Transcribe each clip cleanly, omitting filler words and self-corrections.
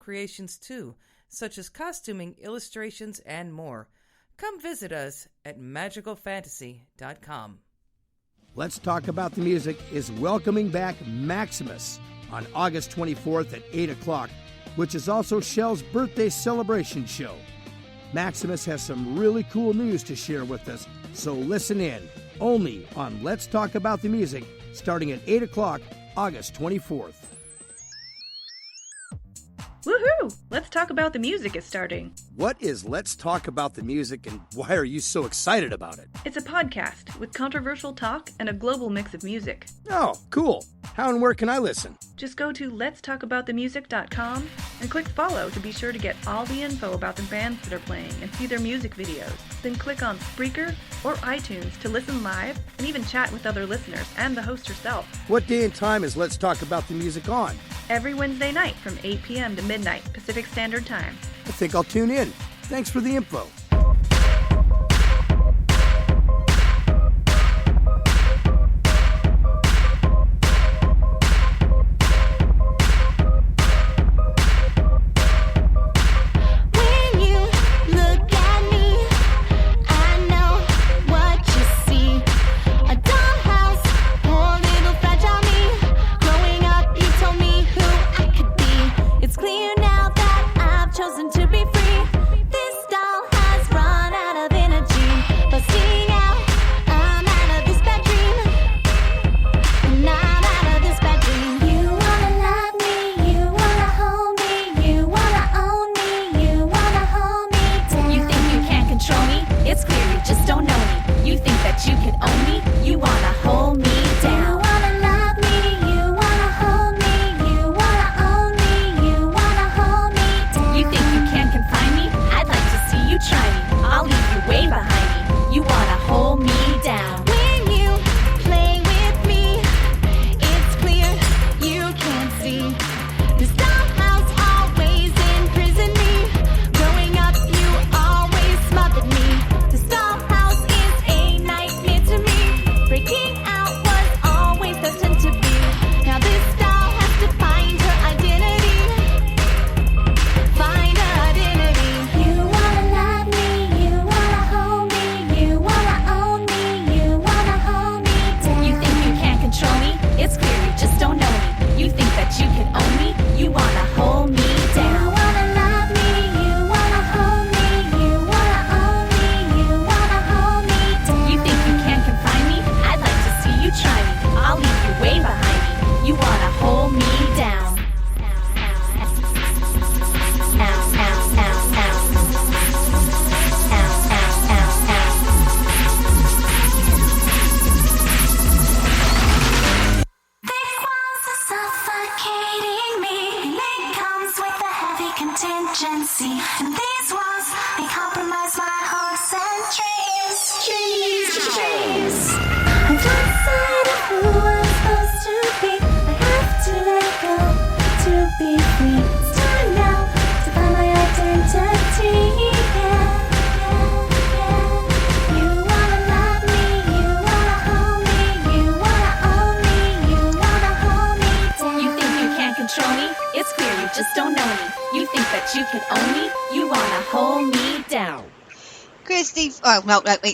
creations too, such as costuming, illustrations, and more. Come visit us at magicalfantasy.com. Let's Talk About the Music is welcoming back Maximus on August 24th at 8 o'clock, which is also Shell's birthday celebration show. Maximus has some really cool news to share with us, so listen in, only on Let's Talk About the Music, starting at 8 o'clock, August 24th. Woohoo! Let's Talk About the Music is starting. What is Let's Talk About the Music, and why are you so excited about it? It's a podcast with controversial talk and a global mix of music. Oh, cool. How and where can I listen? Just go to letstalkaboutthemusic.com and click follow to be sure to get all the info about the bands that are playing and see their music videos. Then click on Spreaker or iTunes to listen live and even chat with other listeners and the host herself. What day and time is Let's Talk About the Music on? Every Wednesday night from 8 p.m. to midnight Pacific Standard Time. I think I'll tune in. Thanks for the info.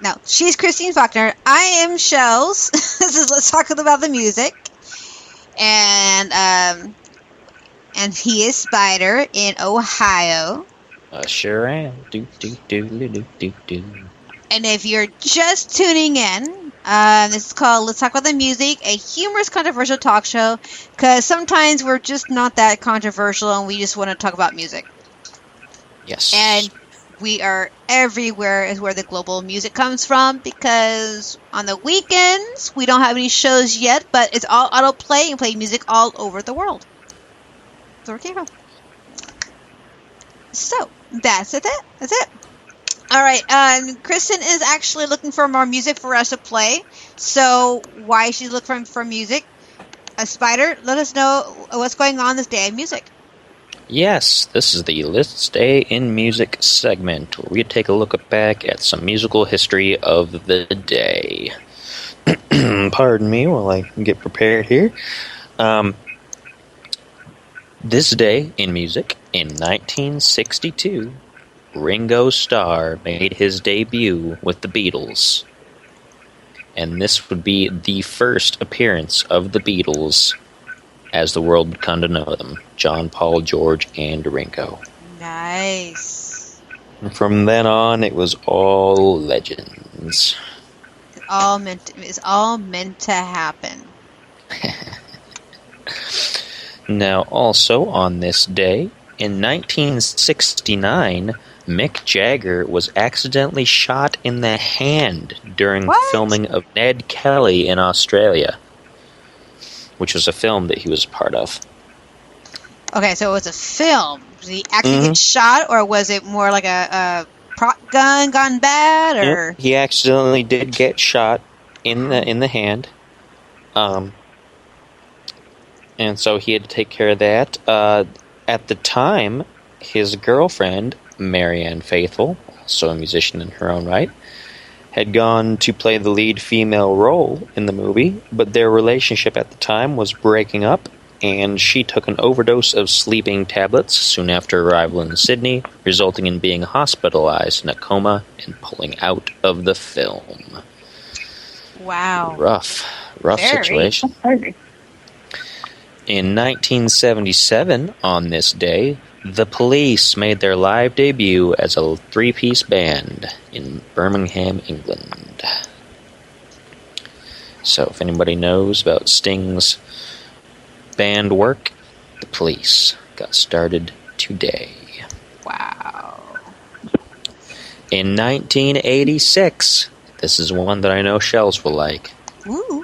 No. She's Christine Faulconer. I am Shells. This is Let's Talk About the Music. And he is Spider in Ohio. Sure am. Do. And if you're just tuning in, this is called Let's Talk About the Music, a humorous, controversial talk show. Because sometimes we're just not that controversial and we just want to talk about music. Yes. And we are everywhere is where the global music comes from, because on the weekends we don't have any shows yet, but it's all autoplay and play music all over the world. That's where it came from. So that's it. That's it. All right. Kristen is actually looking for more music for us to play. So why she's looking for music? Spider, let us know what's going on this day of music. Yes, this is the Let's Stay in Music segment, where we take a look back at some musical history of the day. Pardon me while I get prepared here. This day in music, in 1962, Ringo Starr made his debut with the Beatles. And this would be the first appearance of the Beatles as the world would come to know them. John, Paul, George, and Ringo. Nice. And from then on, it was all legends. It's all meant to happen. Now, also on this day, in 1969, Mick Jagger was accidentally shot in the hand during the filming of Ned Kelly in Australia, which was a film that he was a part of. Okay, so it was a film. Did he actually get shot, or was it more like a prop gun gone bad? Or He accidentally did get shot in the hand, and so he had to take care of that. At the time, his girlfriend, Marianne Faithfull, also a musician in her own right, had gone to play the lead female role in the movie, but their relationship at the time was breaking up, and she took an overdose of sleeping tablets soon after arrival in Sydney, resulting in being hospitalized in a coma and pulling out of the film. wow. Rough situation. In 1977, on this day, the Police made their live debut as a three-piece band in Birmingham, England. So if anybody knows about Sting's band work, the Police got started today. Wow. In 1986, this is one that I know Shells will like. Ooh.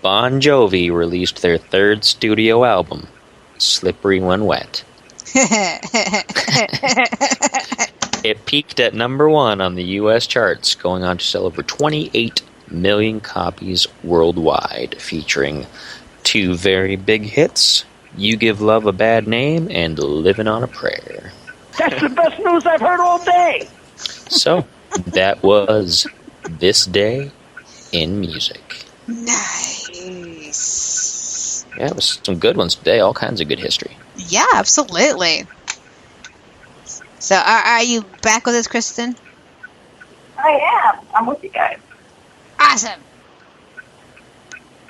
Bon Jovi released their third studio album, Slippery When Wet. It peaked at number 1 on the U.S. charts, going on to sell over 28 million copies worldwide, featuring 2 very big hits, You Give Love a Bad Name and Living on a Prayer. That's the best news I've heard all day! So, that was This Day in Music. Nice. Yeah, it was some good ones today, all kinds of good history. Yeah, absolutely. So, are you back with us, Kristen? I am. I'm with you guys. Awesome.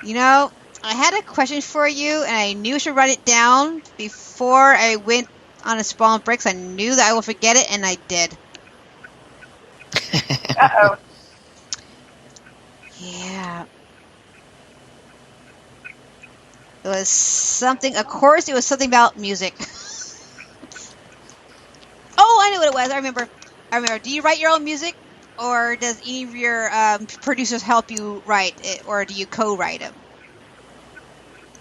You know, I had a question for you, and I knew I should write it down before I went on a small break, so I knew that I would forget it, and I did. Uh-oh. Yeah. It was something, of course, it was something about music. Oh, I knew what it was. I remember. Do you write your own music? Or does any of your producers help you write it? Or do you co-write them?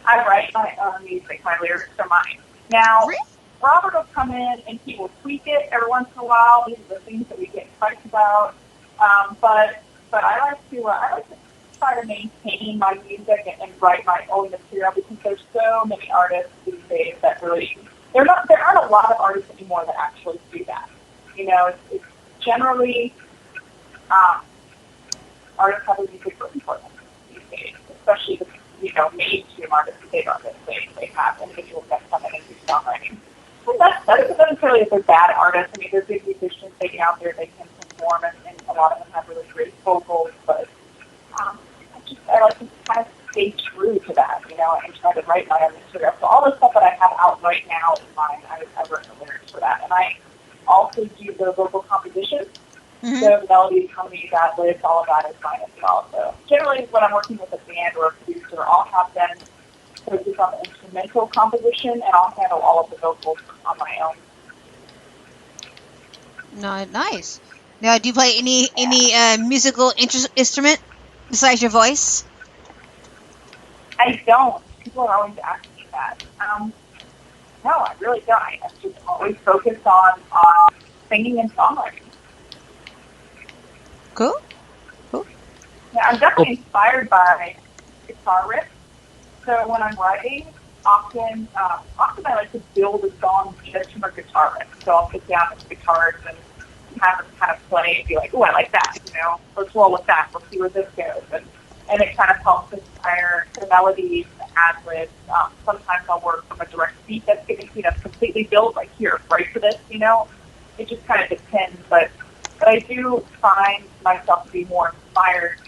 I write my own music. My lyrics are mine. Now, Really? Robert will come in and he will tweak it every once in a while. These are the things that we get fights about. But I like to try to maintain my music and write my own material because there's so many artists these days that really there aren't a lot of artists anymore that actually do that. You know, it's generally artists have a music written for them these days, especially the mainstream artists, big artists. They have individuals that come in and do songwriting. But that doesn't necessarily if they're bad artists. I mean, they're big musicians. They get out there, they can perform, and a lot of them have really great vocals. But I like to kind of stay true to that, and try to write my own material. So all the stuff that I have out right now is mine. I've written the lyrics for that, and I also do the vocal composition. Mm-hmm. The melody, harmony, that lyrics, all of that is mine as well. So generally, when I'm working with a band or a producer, I'll have them focus on the instrumental composition, and I'll handle all of the vocals on my own. No, nice. Now, do you play any musical instrument besides your voice? I don't. People are always asking me that. No, I really don't. I just always focus on singing and songwriting. Cool. Yeah, I'm definitely inspired by guitar riffs. So when I'm writing, often I like to build a song just from a guitar riff. So I'll sit down with the guitars and have them kind of play and be like, oh, I like that, let's roll with that. Let's see where this goes. And and it kind of helps inspire the melodies, the ad-libs. Sometimes I'll work from a direct beat that's given to me that's completely built, like, here, write for this, you know? It just kind of depends, but I do find myself to be more inspired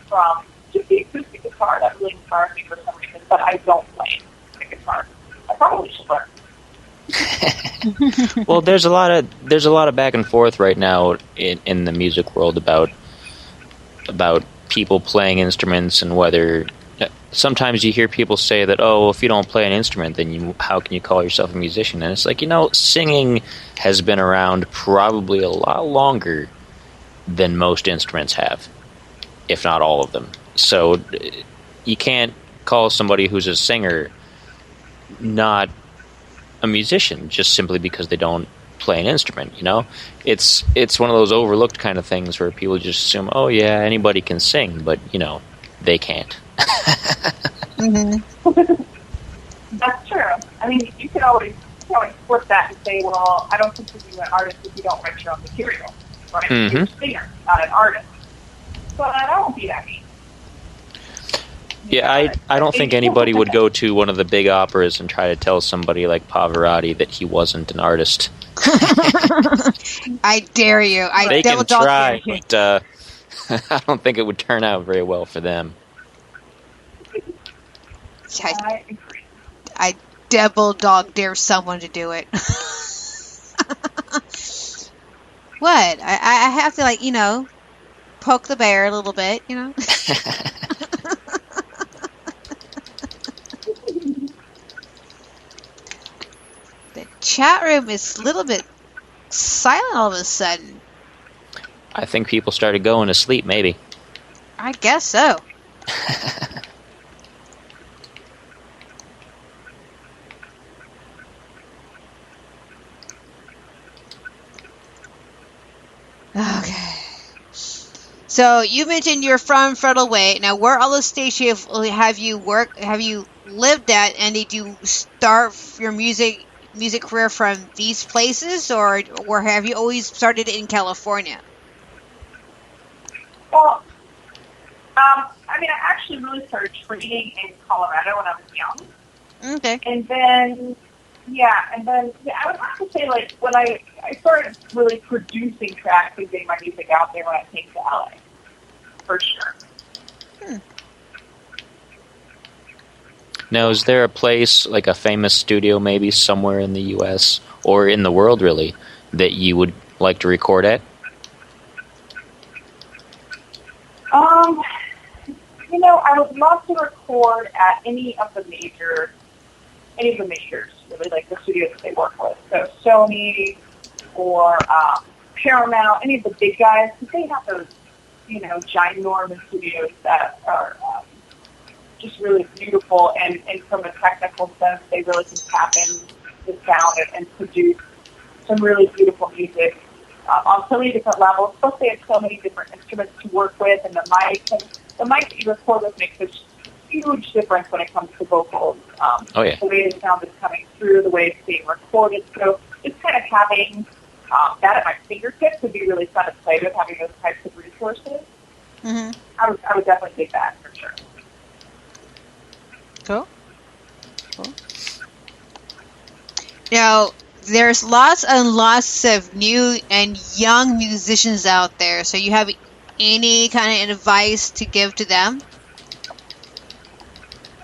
from just the acoustic guitar. That really inspires me for some reason, but I don't play the guitar. I probably should learn. Well, there's a lot of back and forth right now in the music world about people playing instruments and whether sometimes you hear people say that, oh, if you don't play an instrument, then how can you call yourself a musician? And it's like, you know, singing has been around probably a lot longer than most instruments have, if not all of them. So you can't call somebody who's a singer not a musician just simply because they don't play an instrument, you know? It's one of those overlooked kind of things where people just assume, oh yeah, anybody can sing, but, you know, they can't. That's true. I mean, you can always flip that and say, well, I don't consider you an artist if you don't write your own material, right? You're a singer, not an artist. But I won't be that mean. Yeah, I don't think anybody would go to one of the big operas and try to tell somebody like Pavarotti that he wasn't an artist. I dare you. They can try, but I don't think it would turn out very well for them. I double dog dare someone to do it. What? I have to, like, you know, poke the bear a little bit, you know? The chat room is a little bit silent all of a sudden. I think people started going to sleep, maybe. I guess so. Okay. So you mentioned you're from Federal Way. Now, where all the states have you worked? Have you lived at? And did you start your music career from these places, or have you always started in California? Well, I mean, I actually really started training in Colorado when I was young. Okay. And then I would have to say, like, when I started really producing tracks and getting my music out there when I came to LA, for sure. Now, is there a place, like a famous studio maybe somewhere in the U.S. or in the world, really, that you would like to record at? You know, I would love to record at any of the majors, really, like the studios that they work with. So Sony or Paramount, any of the big guys, because they have those, you know, ginormous studios that are just really beautiful, and from a technical sense, they really can tap in the sound and produce some really beautiful music on so many different levels. Plus, they have so many different instruments to work with, and the mic that you record with makes a huge difference when it comes to vocals. Oh, yeah. The way the sound is coming through, the way it's being recorded. So just kind of having that at my fingertips would be really fun to play with, having those types of resources. Mm-hmm. I would definitely take that for sure. Cool. Now, there's lots and lots of new and young musicians out there. So you have any kind of advice to give to them?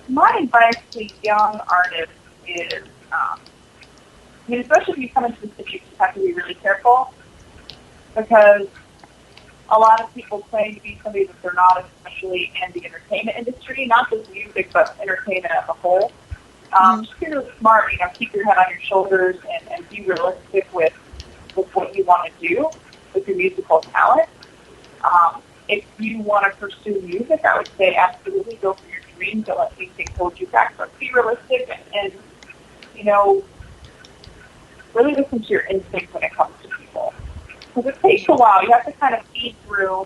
My advice to young artists is, I mean, especially if you come into the city, you just have to be really careful, because a lot of people claim to be somebody that they're not, especially in the entertainment industry, not just music, but entertainment as a whole. Just be really smart, you know, keep your head on your shoulders and be realistic with what you want to do with your musical talent. If you want to pursue music, I would say absolutely go for your dreams. Don't let anything hold you back, but be realistic and, you know, really listen to your instincts when it comes to people. Because it takes a while. You have to kind of feed through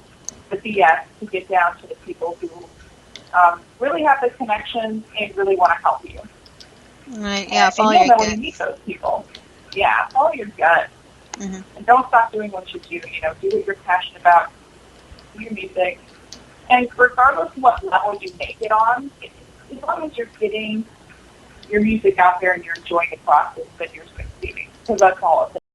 the BS to get down to the people who really have the connections and really want to help you. Right, yeah, follow your gut. When you meet those people, yeah, follow your gut. Mm-hmm. And don't stop doing what you do. You know, do what you're passionate about. Do your music. And regardless of what level you make it on, as long as you're getting your music out there and you're enjoying the process, then you're succeeding. Because that's all it is.